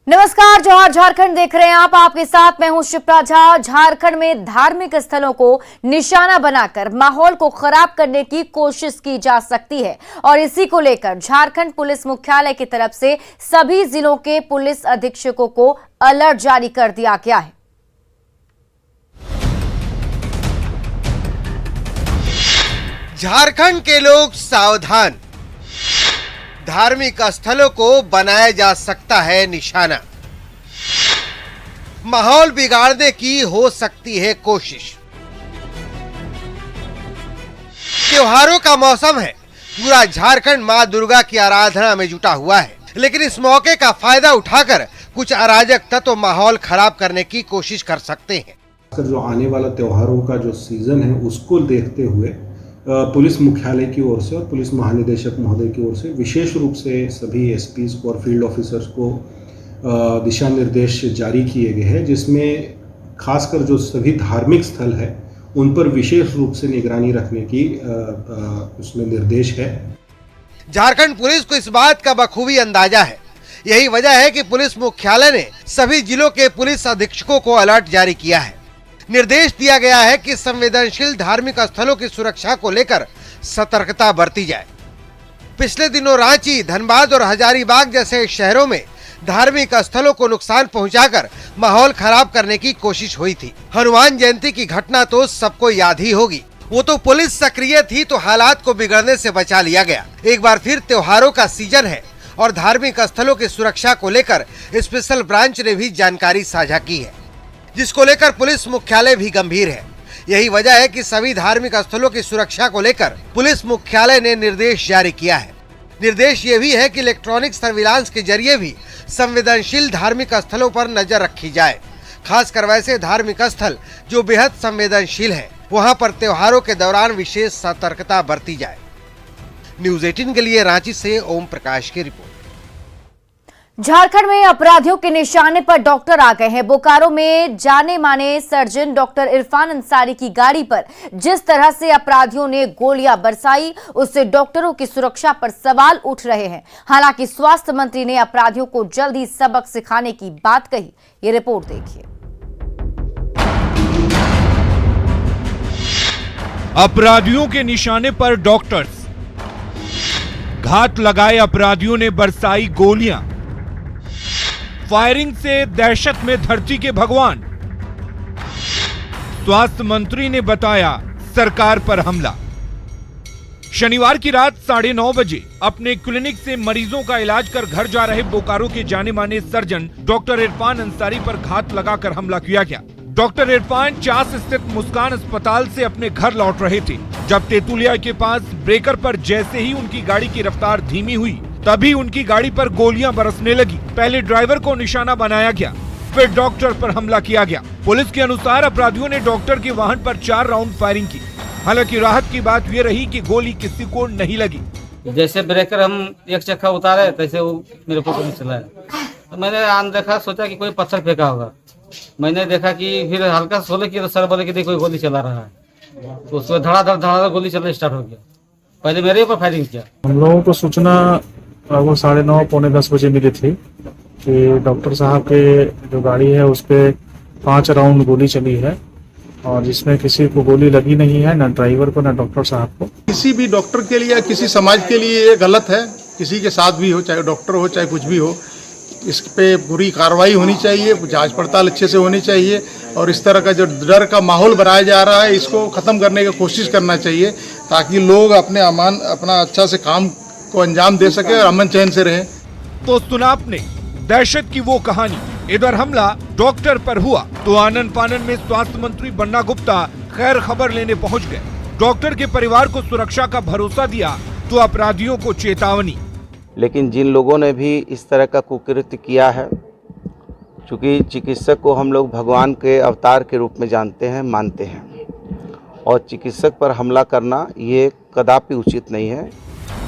नमस्कार, जोहार झारखंड देख रहे हैं आप। आपके साथ मैं हूं शिप्रा झा। झारखंड में धार्मिक स्थलों को निशाना बनाकर माहौल को खराब करने की कोशिश की जा सकती है और इसी को लेकर झारखंड पुलिस मुख्यालय की तरफ से सभी जिलों के पुलिस अधीक्षकों को अलर्ट जारी कर दिया गया है। झारखंड के लोग सावधान, धार्मिक स्थलों को बनाया जा सकता है निशाना। माहौल बिगाड़ने की हो सकती है कोशिश। त्योहारों का मौसम है, पूरा झारखंड मां दुर्गा की आराधना में जुटा हुआ है, लेकिन इस मौके का फायदा उठाकर कुछ अराजक तत्व माहौल खराब करने की कोशिश कर सकते हैं। जो आने वाला त्योहारों का जो सीजन है उसको देखते हुए पुलिस मुख्यालय की ओर से और पुलिस महानिदेशक महोदय की ओर से विशेष रूप से सभी एसपीज को और फील्ड ऑफिसर्स को दिशा निर्देश जारी किए गए हैं, जिसमें खासकर जो सभी धार्मिक स्थल है उन पर विशेष रूप से निगरानी रखने की उसमें निर्देश है। झारखंड पुलिस को इस बात का बखूबी अंदाजा है। यही वजह है कि पुलिस मुख्यालय ने सभी जिलों के पुलिस अधीक्षकों को अलर्ट जारी किया है। निर्देश दिया गया है कि संवेदनशील धार्मिक स्थलों की सुरक्षा को लेकर सतर्कता बरती जाए। पिछले दिनों रांची, धनबाद और हजारीबाग जैसे शहरों में धार्मिक स्थलों को नुकसान पहुंचाकर माहौल खराब करने की कोशिश हुई थी। हनुमान जयंती की घटना तो सबको याद ही होगी। वो तो पुलिस सक्रिय थी तो हालात को बिगड़ने से बचा लिया गया। एक बार फिर त्योहारों का सीजन है और धार्मिक स्थलों की सुरक्षा को लेकर स्पेशल ब्रांच ने भी जानकारी साझा की है, जिसको लेकर पुलिस मुख्यालय भी गंभीर है। यही वजह है कि सभी धार्मिक स्थलों की सुरक्षा को लेकर पुलिस मुख्यालय ने निर्देश जारी किया है। निर्देश ये भी है कि इलेक्ट्रॉनिक सर्विलांस के जरिए भी संवेदनशील धार्मिक स्थलों पर नजर रखी जाए। खासकर वैसे धार्मिक स्थल जो बेहद संवेदनशील है, वहां पर त्योहारों के दौरान विशेष सतर्कता बरती जाए। न्यूज़ 18 के लिए रांची से ओम प्रकाश की रिपोर्ट। झारखंड में अपराधियों के निशाने पर डॉक्टर आ गए हैं। बोकारो में जाने माने सर्जन डॉक्टर इरफान अंसारी की गाड़ी पर जिस तरह से अपराधियों ने गोलियां बरसाई, उससे डॉक्टरों की सुरक्षा पर सवाल उठ रहे हैं। हालांकि स्वास्थ्य मंत्री ने अपराधियों को जल्द ही सबक सिखाने की बात कही। ये रिपोर्ट देखिए। अपराधियों के निशाने पर डॉक्टर्स, घात लगाए अपराधियों ने बरसाई गोलियां, फायरिंग से दहशत में धरती के भगवान। स्वास्थ्य मंत्री ने बताया सरकार पर हमला। शनिवार की रात 9:30 बजे अपने क्लिनिक से मरीजों का इलाज कर घर जा रहे बोकारो के जाने माने सर्जन डॉक्टर इरफान अंसारी पर घात लगाकर हमला किया गया। डॉक्टर इरफान चास स्थित मुस्कान अस्पताल से अपने घर लौट रहे थे, जब तेतुलिया के पास ब्रेकर पर जैसे ही उनकी गाड़ी की रफ्तार धीमी हुई, तभी उनकी गाड़ी पर गोलियां बरसने लगी। पहले ड्राइवर को निशाना बनाया गया, फिर डॉक्टर पर हमला किया गया। पुलिस के अनुसार अपराधियों ने डॉक्टर के वाहन पर 4 राउंड फायरिंग की। हालांकि राहत की बात यह रही कि गोली किसी को नहीं लगी। जैसे ब्रेकर हम एक चक्का उतारे तैसे वो मेरे को गोली चलाया, तो मैंने आन देखा, सोचा कि कोई पत्थर फेंका होगा। मैंने देखा कि फिर हल्का सोले की, तो सर बोले कि देखो कोई गोली चला रहा है, तो उसमें धड़ाधड़ गोली चलना स्टार्ट हो गया। पहले मेरे ऊपर फायरिंग किया। हम लोगों को सूचना लगभग 9:30 पौने 10 बजे मिली थी कि डॉक्टर साहब के जो गाड़ी है उस पे 5 राउंड गोली चली है और जिसमें किसी को गोली लगी नहीं है, ना ड्राइवर को ना डॉक्टर साहब को। किसी भी डॉक्टर के लिए या किसी समाज के लिए ये गलत है। किसी के साथ भी हो, चाहे डॉक्टर हो चाहे कुछ भी हो, इस पे पूरी कार्रवाई होनी चाहिए, जांच पड़ताल अच्छे से होनी चाहिए और इस तरह का जो डर का माहौल बनाया जा रहा है इसको खत्म करने की कोशिश करना चाहिए, ताकि लोग अपना अच्छा से काम को अंजाम दे सके और अमन चैन से रहे। तो सुना आपने दहशत की वो कहानी। इधर हमला डॉक्टर पर हुआ तो आनन फानन में स्वास्थ्य मंत्री बन्ना गुप्ता खैर खबर लेने पहुंच गए। डॉक्टर के परिवार को सुरक्षा का भरोसा दिया तो अपराधियों को चेतावनी। लेकिन जिन लोगों ने भी इस तरह का कुकृत्य किया है, चूँकि चिकित्सक को हम लोग भगवान के अवतार के रूप में जानते हैं, मानते हैं, और चिकित्सक पर हमला करना ये कदापि उचित नहीं है।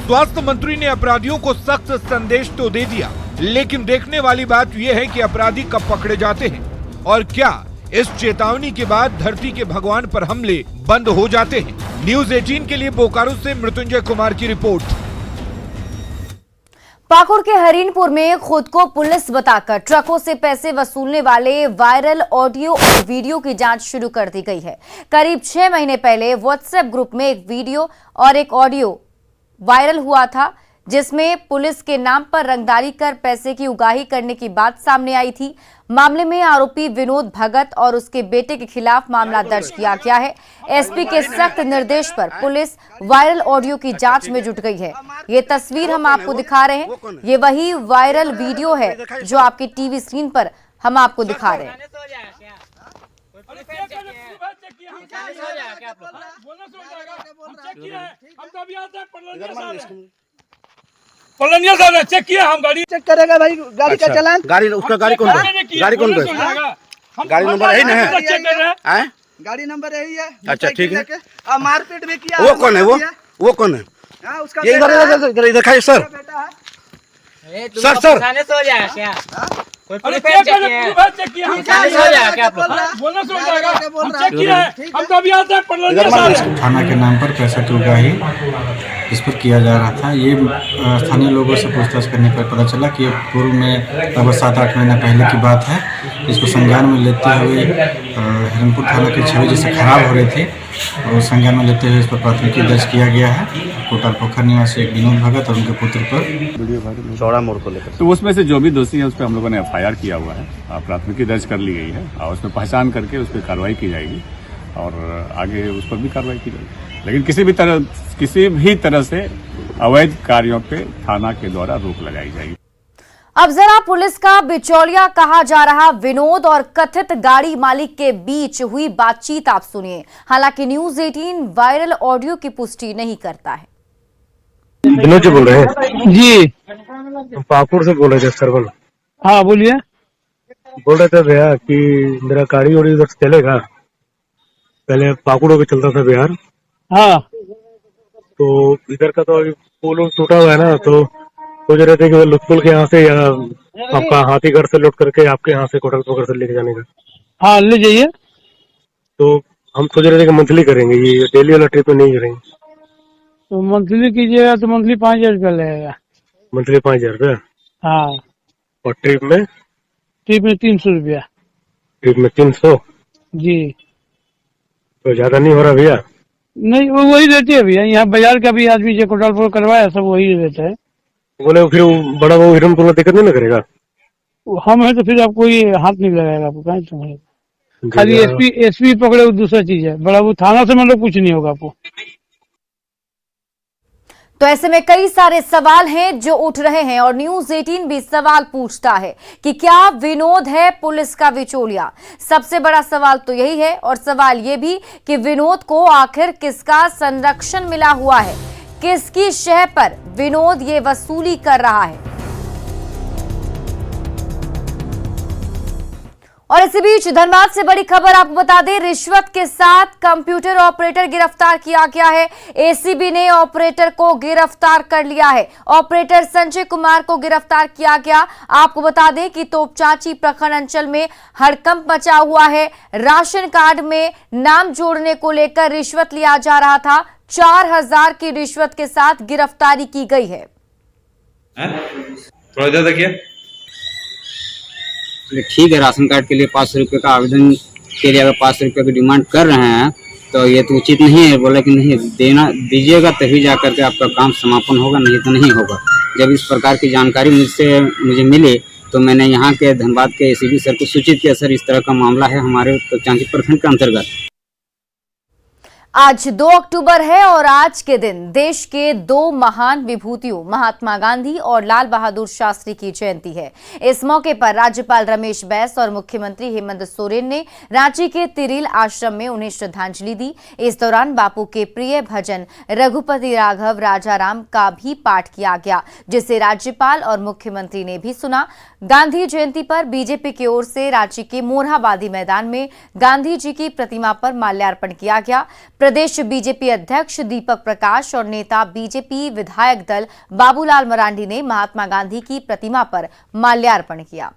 स्वास्थ्य मंत्री ने अपराधियों को सख्त संदेश तो दे दिया, लेकिन देखने वाली बात यह है कि अपराधी कब पकड़े जाते हैं और क्या इस चेतावनी के बाद धरती के भगवान पर हमले बंद हो जाते हैं। न्यूज़ 18 के लिए बोकारो से मृत्युंजय कुमार की रिपोर्ट। पाकुड़ के हरिनपुर में खुद को पुलिस बताकर ट्रकों से पैसे वसूलने वाले वायरल ऑडियो और वीडियो की जांच शुरू कर दी गई है। करीब 6 महीने पहले व्हाट्सएप ग्रुप में एक वीडियो और एक ऑडियो वायरल हुआ था, जिसमें पुलिस के नाम पर रंगदारी कर पैसे की उगाही करने की बात सामने आई थी। मामले में आरोपी विनोद भगत और उसके बेटे के खिलाफ मामला दर्ज किया गया है। एसपी के सख्त निर्देश पर पुलिस वायरल ऑडियो की जांच में जुट गई है। ये तस्वीर हम आपको दिखा रहे हैं, ये वही वायरल वीडियो है जो आपकी टीवी स्क्रीन पर हम आपको दिखा रहे हैं। पलनिया साहब चेक किया, हम गाड़ी चेक करेगा भाई, गाड़ी का चालान। गाड़ी उसका गाड़ी कौन गाड़ी कौन गाड़ी नंबर यही है, चेक कर रहे हैं। गाड़ी नंबर यही है। अच्छा ठीक है। मारपीट भी किया। वो कौन है? वो कौन है? उसका ये इधर दिखाइए सर। सर अरे चेक किया, हम बोलना शुरू जाएगा, हम चेक किया है, हम तो अभी आते हैं पलनिया साहब। थाना के नाम पर पैसा की उगाही इस पर किया जा रहा था। ये स्थानीय लोगों से पूछताछ करने पर पता चला कि ये पूर्व में लगभग 7-8 महीने पहले की बात है। इसको संज्ञान में लेते हुए हिरनपुर थाना की छवि जैसे खराब हो रही थी और संज्ञान में लेते हुए इस पर प्राथमिकी दर्ज किया गया है। कोटाल पोखर निवासी एक विनोद भगत और उनके पुत्र पर चौड़ा मोड़ को लेकर। तो उसमें से जो भी दोषी है उस पर हम लोगों ने FIR किया हुआ है, प्राथमिकी दर्ज कर ली गई है और उस पर पहचान करके उस पर कार्रवाई की जाएगी और आगे उस पर भी कार्रवाई की जाएगी। लेकिन किसी भी तरह से अवैध कार्यों पे थाना के द्वारा रोक लगाई जाएगी। अब जरा पुलिस का बिचौलिया कहा जा रहा विनोद और कथित गाड़ी मालिक के बीच हुई बातचीत आप सुनिए। हालांकि न्यूज़ 18 वायरल ऑडियो की पुष्टि नहीं करता है। विनोद जी बोल रहे हैं? जी, पाकुड़ से बोल रहे थे सरवन। हाँ बोलिए। बोल रहे थे भैया कि मेरा गाड़ी और इधर चलेगा, पहले पाकुड़ होकर चलता था बिहार। हाँ, तो इधर का तो अभी पुल टूटा हुआ है ना, तो सोच रहे थे कि लुत्फुल के यहाँ से या आपका हाथीगढ़ से लौट करके आपके यहाँ से कोटल पोखर से लेके जाने का। हाँ ले जाइए। तो हम सोच रहे थे कि मंथली करेंगे, ये डेली वाला ट्रिप में नहीं करेंगे। तो मंथली कीजिएगा तो मंथली 5,000 रुपया लगेगा। मंथली 5,000 रुपया? हाँ। और ट्रिप में? ट्रिप में 300 रुपया। ट्रिप में 300? जी। तो ज्यादा नहीं हो रहा भैया? नहीं, वो वही रहती है भैया, यहाँ बाजार का भी आदमी जो कोटालपुर करवाया सब वही रहता है। बोले फिर बड़ा वो हिरनपुर में दिक्कत नहीं ना करेगा? हम है तो फिर आपको ये हाथ नहीं लगाएगा, आपको कहीं तो खाली एसपी पकड़े वो दूसरा चीज है, बड़ा वो थाना से मतलब कुछ नहीं होगा आपको। तो ऐसे में कई सारे सवाल हैं जो उठ रहे हैं और न्यूज़ 18 भी सवाल पूछता है कि क्या विनोद है पुलिस का बिचौलिया। सबसे बड़ा सवाल तो यही है और सवाल ये भी कि विनोद को आखिर किसका संरक्षण मिला हुआ है, किसकी शह पर विनोद ये वसूली कर रहा है। और इसी बीच धनबाद से बड़ी खबर आपको बता दें, रिश्वत के साथ कंप्यूटर ऑपरेटर गिरफ्तार किया गया है। एसीबी ने ऑपरेटर को गिरफ्तार कर लिया है। ऑपरेटर संजय कुमार को गिरफ्तार किया गया। आपको बता दें कि तोपचांची प्रखंड अंचल में हड़कंप मचा हुआ है। राशन कार्ड में नाम जोड़ने को लेकर रिश्वत लिया जा रहा था। 4,000 की रिश्वत के साथ गिरफ्तारी की गई है। थोड़ा इधर देखिए। ठीक है, राशन कार्ड के लिए 500 रुपये का आवेदन के लिए अगर 500 रुपये की डिमांड कर रहे हैं तो ये तो उचित नहीं है। बोले कि नहीं दीजिएगा तभी जा करके आपका काम समापन होगा, नहीं तो नहीं होगा। जब इस प्रकार की जानकारी मुझे मिली तो मैंने यहाँ के धनबाद के एसीबी सर को सूचित किया, सर इस तरह का मामला है हमारे तोपचांची प्रखंड के अंतर्गत। आज 2 अक्टूबर है और आज के दिन देश के 2 महान विभूतियों महात्मा गांधी और लाल बहादुर शास्त्री की जयंती है। इस मौके पर राज्यपाल रमेश बैस और मुख्यमंत्री हेमंत सोरेन ने रांची के तिरिल आश्रम में उन्हें श्रद्धांजलि दी। इस दौरान बापू के प्रिय भजन रघुपति राघव राजा राम का भी पाठ किया गया, जिसे राज्यपाल और मुख्यमंत्री ने भी सुना। गांधी जयंती पर बीजेपी की ओर से रांची के मोरहाबादी मैदान में गांधी जी की प्रतिमा पर माल्यार्पण किया गया। प्रदेश बीजेपी अध्यक्ष दीपक प्रकाश और नेता बीजेपी विधायक दल बाबूलाल मरांडी ने महात्मा गांधी की प्रतिमा पर माल्यार्पण किया।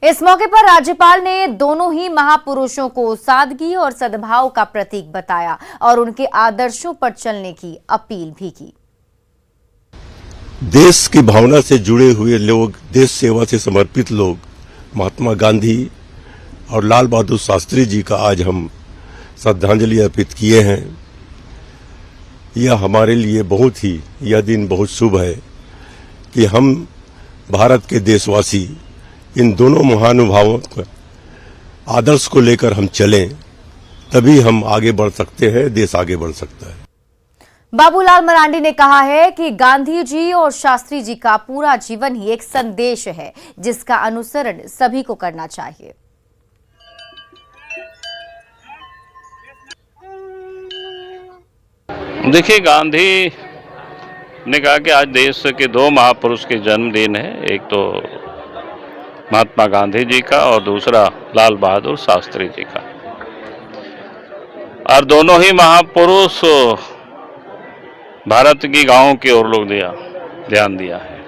इस मौके पर राज्यपाल ने दोनों ही महापुरुषों को सादगी और सद्भाव का प्रतीक बताया और उनके आदर्शों पर चलने की अपील भी की। देश की भावना से जुड़े हुए लोग, देश सेवा से समर्पित लोग, महात्मा गांधी और लाल बहादुर शास्त्री जी का आज हम श्रद्धांजलि अर्पित किए हैं। यह हमारे लिए यह दिन बहुत शुभ है कि हम भारत के देशवासी इन दोनों महानुभावों के आदर्श को लेकर हम चलें, तभी हम आगे बढ़ सकते हैं, देश आगे बढ़ सकता है। बाबूलाल मरांडी ने कहा है कि गांधी जी और शास्त्री जी का पूरा जीवन ही एक संदेश है जिसका अनुसरण सभी को करना चाहिए। देखिए, गांधी ने कहा कि आज देश के दो महापुरुष के जन्मदिन है, एक तो महात्मा गांधी जी का और दूसरा लाल बहादुर शास्त्री जी का, और दोनों ही महापुरुष भारत की गांवों की ओर लोग ध्यान दिया है।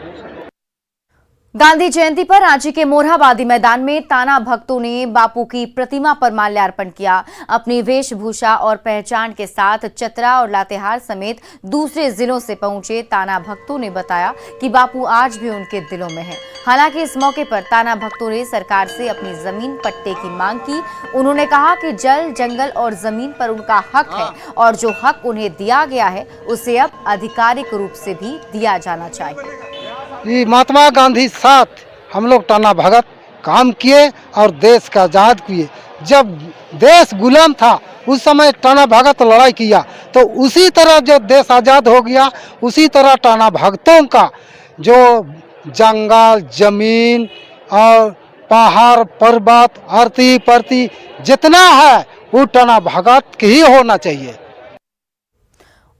गांधी जयंती पर रांची के मोरहाबादी मैदान में ताना भक्तों ने बापू की प्रतिमा पर माल्यार्पण किया। अपनी वेशभूषा और पहचान के साथ चतरा और लातेहार समेत दूसरे जिलों से पहुंचे ताना भक्तों ने बताया कि बापू आज भी उनके दिलों में है। हालांकि इस मौके पर ताना भक्तों ने सरकार से अपनी जमीन पट्टे की मांग की। उन्होंने कहा कि जल, जंगल और जमीन पर उनका हक है और जो हक उन्हें दिया गया है उसे अब आधिकारिक रूप से भी दिया जाना चाहिए। महात्मा गांधी साथ हम लोग टाना भगत काम किए और देश का आजाद किए। जब देश गुलाम था उस समय टाना भगत लड़ाई किया, तो उसी तरह जो देश आजाद हो गया उसी तरह टाना भगतों का जो जंगल, जमीन और पहाड़, पर्वत, धरती परती जितना है वो टाना भगत की ही होना चाहिए।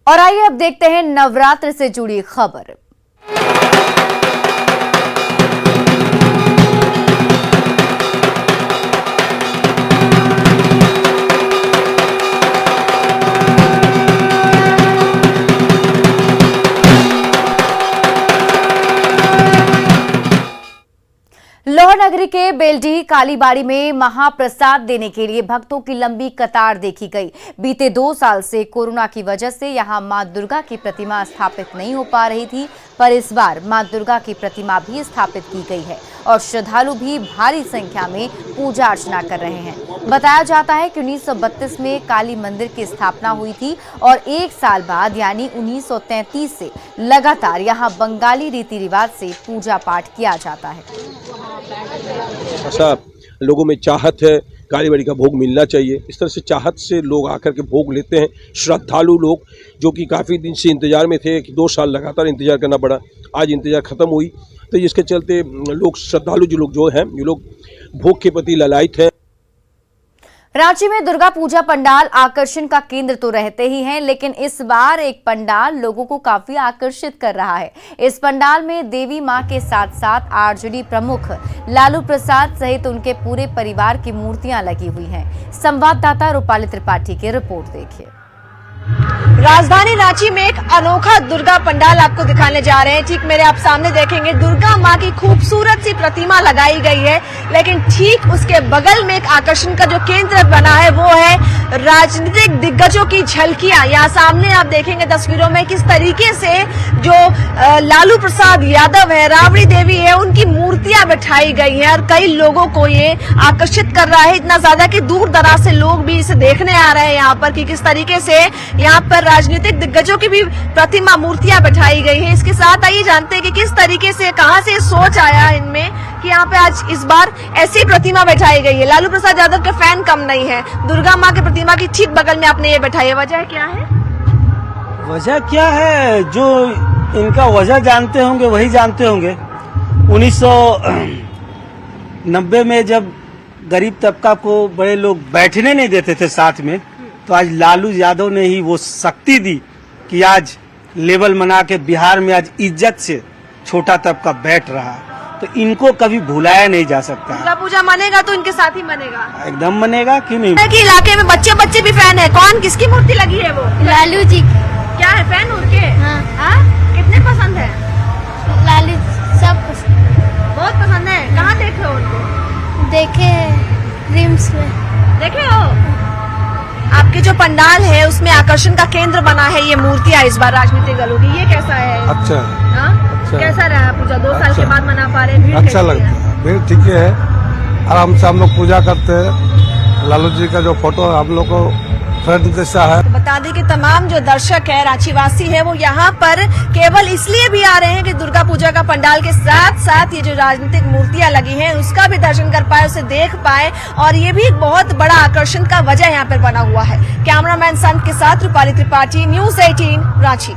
और आइए अब देखते हैं नवरात्र से जुड़ी खबर। लाहौर नगरी के बेलडीह कालीबाड़ी में महाप्रसाद देने के लिए भक्तों की लंबी कतार देखी गई। बीते 2 साल से कोरोना की वजह से यहां मां दुर्गा की प्रतिमा स्थापित नहीं हो पा रही थी, पर इस बार मां दुर्गा की प्रतिमा भी स्थापित की गई है और श्रद्धालु भी भारी संख्या में पूजा अर्चना कर रहे हैं। बताया जाता है कि 1932 में काली मंदिर की स्थापना हुई थी और 1 साल बाद यानी 1933 से लगातार यहां बंगाली रीति रिवाज से पूजा पाठ किया जाता है। ऐसा लोगों में चाहत है, कालीबाड़ी का भोग मिलना चाहिए। इस तरह से चाहत से लोग आकर के भोग लेते हैं। श्रद्धालु लोग जो कि काफ़ी दिन से इंतजार में थे कि 2 साल लगातार इंतजार करना पड़ा, आज इंतजार खत्म हुई, तो इसके चलते लोग श्रद्धालु जो हैं ये लोग भोग के प्रति ललायित हैं। रांची में दुर्गा पूजा पंडाल आकर्षण का केंद्र तो रहते ही हैं, लेकिन इस बार एक पंडाल लोगों को काफी आकर्षित कर रहा है। इस पंडाल में देवी मां के साथ साथ आरजेडी प्रमुख लालू प्रसाद सहित उनके पूरे परिवार की मूर्तियां लगी हुई हैं। संवाददाता रूपाली त्रिपाठी की रिपोर्ट देखिए। राजधानी रांची में एक अनोखा दुर्गा पंडाल आपको दिखाने जा रहे हैं। ठीक मेरे आप सामने देखेंगे दुर्गा माँ की खूबसूरत सी प्रतिमा लगाई गई है, लेकिन ठीक उसके बगल में एक आकर्षण का जो केंद्र बना है वो है राजनीतिक दिग्गजों की झलकियां। यहाँ सामने आप देखेंगे तस्वीरों में किस तरीके से जो लालू प्रसाद यादव है, राबड़ी देवी है, उनकी मूर्तियां बिठाई गई है और कई लोगों को ये आकर्षित कर रहा है, इतना ज्यादा कि दूर दराज से लोग भी इसे देखने आ रहे हैं यहाँ पर कि किस तरीके से यहाँ पर राजनीतिक दिग्गजों की भी प्रतिमा मूर्तियां बैठाई गई है। इसके साथ आइए जानते हैं कि किस तरीके से, कहां से सोच आया इनमें कि यहाँ पे आज इस बार ऐसी प्रतिमा बैठाई गई है। लालू प्रसाद यादव के फैन कम नहीं है, दुर्गा माँ की प्रतिमा की ठीक बगल में आपने ये बैठाई है, वजह क्या है? वजह क्या है, जो इनका वजह जानते होंगे वही जानते होंगे। 1990 में जब गरीब तबका को बड़े लोग बैठने नहीं देते थे साथ में, तो आज लालू यादव ने ही वो शक्ति दी कि आज लेवल मना के बिहार में आज इज्जत से छोटा तबका बैठ रहा है। तो इनको कभी भुलाया नहीं जा सकता। दुर्गा पूजा मनेगा तो इनके साथ ही मनेगा, एकदम मनेगा कि नहीं। कि इलाके में बच्चे भी फैन है। कौन, किसकी मूर्ति लगी है? वो लालू जी। क्या है, फैन उनके? हाँ। कितने पसंद है? लालू सब बहुत पसंद है। कहाँ देख रहे हो उनको? पंडाल है उसमें आकर्षण का केंद्र बना है ये मूर्तियां इस बार राजनीतिक दलों की, ये कैसा है? अच्छा, अच्छा। कैसा रहा पूजा? 2 साल के बाद मना पा रहे हैं, भीड़ अच्छा कैसी लगता है? है, भीड़ ठीक है। आराम से हम लोग पूजा करते हैं। लालू जी का जो फोटो हम लोग को फ्रेंड जैसा है। बता दें कि तमाम जो दर्शक है, रांची वासी है, वो यहाँ पर केवल इसलिए भी आ रहे हैं कि दुर्गा पूजा का पंडाल के साथ साथ ये जो राजनीतिक मूर्तियां लगी हैं उसका भी दर्शन कर पाए, उसे देख पाए, और ये भी एक बहुत बड़ा आकर्षण का वजह यहाँ पर बना हुआ है। कैमरामैन संत के साथ रूपाली त्रिपाठी, न्यूज 18 रांची।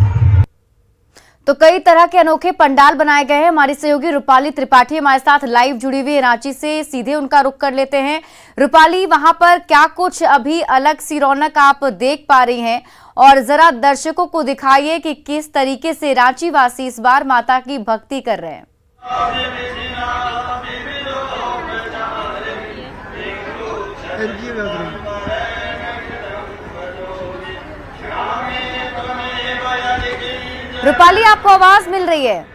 तो कई तरह के अनोखे पंडाल बनाए गए हैं। हमारी सहयोगी रूपाली त्रिपाठी हमारे साथ लाइव जुड़ी हुई है रांची से, सीधे उनका रुख कर लेते हैं। रूपाली, वहां पर क्या कुछ अभी अलग सी रौनक आप देख पा रही हैं, और जरा दर्शकों को दिखाइए कि किस तरीके से रांची वासी इस बार माता की भक्ति कर रहे हैं। रूपाली, आपको आवाज मिल रही है?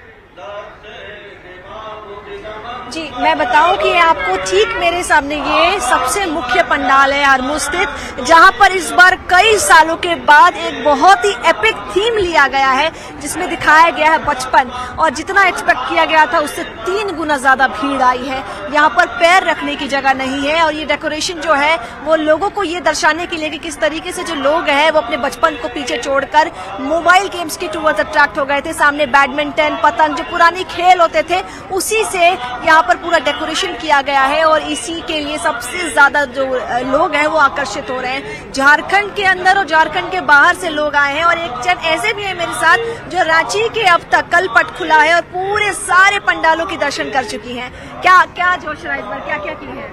जी, मैं बताऊं कि आपको ठीक मेरे सामने ये सबसे मुख्य पंडाल है आरमू स्थित, जहां पर इस बार कई सालों के बाद एक बहुत ही एपिक थीम लिया गया है जिसमें दिखाया गया है बचपन, और जितना एक्सपेक्ट किया गया था उससे 3 गुना ज्यादा भीड़ आई है। यहाँ पर पैर रखने की जगह नहीं है, और ये डेकोरेशन जो है वो लोगों को ये दर्शाने के लिए कि किस तरीके से जो लोग हैं वो अपने बचपन को पीछे छोड़कर मोबाइल गेम्स की टूवर्ड्स अट्रैक्ट हो गए थे। सामने बैडमिंटन, पतंग, जो पुरानी खेल होते थे उसी से यहाँ पर पूरा डेकोरेशन किया गया है, और इसी के लिए सबसे ज्यादा जो लोग हैं वो आकर्षित हो रहे हैं। झारखंड के अंदर और झारखंड के बाहर से लोग आए हैं, और एक जन ऐसे भी है मेरे साथ जो रांची के अब तक कल पट खुला है और पूरे सारे पंडालों के दर्शन कर चुकी हैं। क्या क्या जोश रहा इस बार, क्या क्या की है?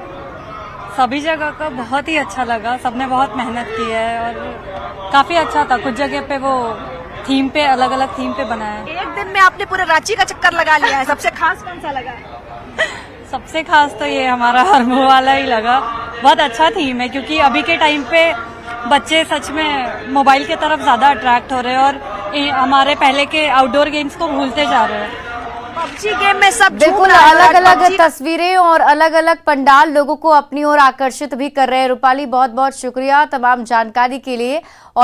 सभी जगह का बहुत ही अच्छा लगा, सबने बहुत मेहनत की है और काफी अच्छा था। कुछ जगह पे वो थीम पे, अलग अलग थीम पे बनाया है। एक दिन में आपने पूरे रांची का चक्कर लगा लिया है। सबसे खास कौन सा लगा? सबसे खास तो ये हमारा हरमू वाला ही लगा। बहुत अच्छा थीम है, क्योंकि अभी के टाइम पे बच्चे सच में मोबाइल की तरफ ज्यादा अट्रैक्ट हो रहे हैं और हमारे पहले के आउटडोर गेम्स को भूलते जा रहे हैं। पबजी गेम में सब बिल्कुल अलग अलग तस्वीरें और अलग अलग पंडाल लोगों को अपनी ओर आकर्षित भी कर रहे हैं। रूपाली, बहुत बहुत शुक्रिया तमाम जानकारी के लिए। और